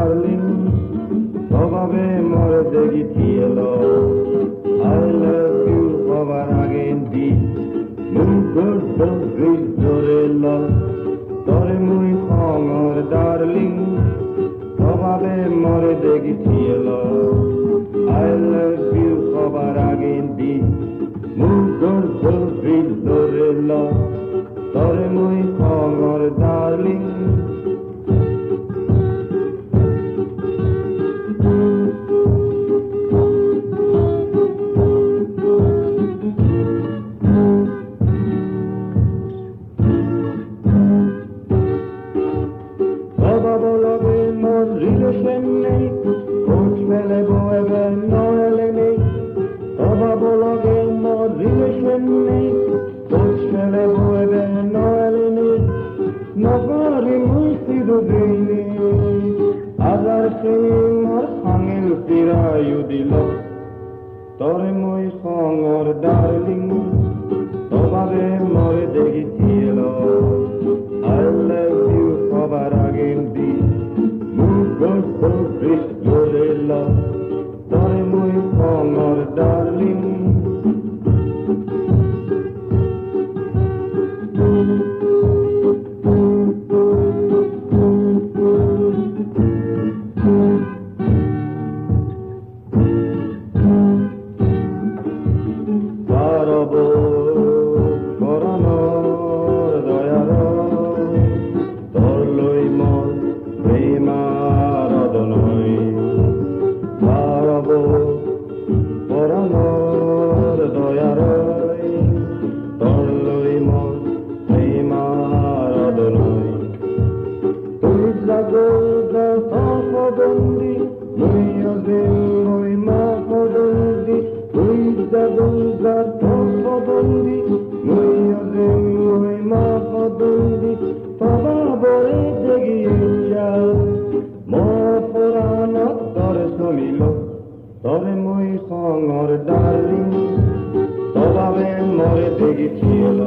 darling, তবে মরে দেখি থিয়েল I love you হবার আগে দি মুখর দোষ ধরে ল তরে মুই খঙর ডার্লিং তবে মরে দেখি থিয়েল I love you হবার আগে দি মুখর দোষ ধরে ল তরে মুই খঙর ডার্লিং রিলেশন নেই খোঁজ মেলে বয়ে নয়ালে নেই অভাবো লগে মোর রিলেশন নেই খোঁজ মেলে বয়ে নয়ালে নেই নগরি মুই সিধু দিনে আজার সেই মোর খাঙেল পিরায়ু দিল তরে মুই খঙর ডার্লিং তবে মরে দেখিছিল I love you হবার আগে দি তরে মুই খঙর ডার্লিং পারব পরাণর দয়ার তোর লই মন প্রেমারাধনায় পারব পরাণর দয়ার তোর লই মন প্রেমারাধনায় তুই জাগো সপবন্দি মুই অজে ওই মা পদন্দি তুই জাগো সপবন্দি মুই অজে ওই মা পদন্দি বাবা বলে জেগিয়া মোর পুরাণ তরে শুনিল তরে মুই খঙর ডার্লিং তবে মরে দেখিছিল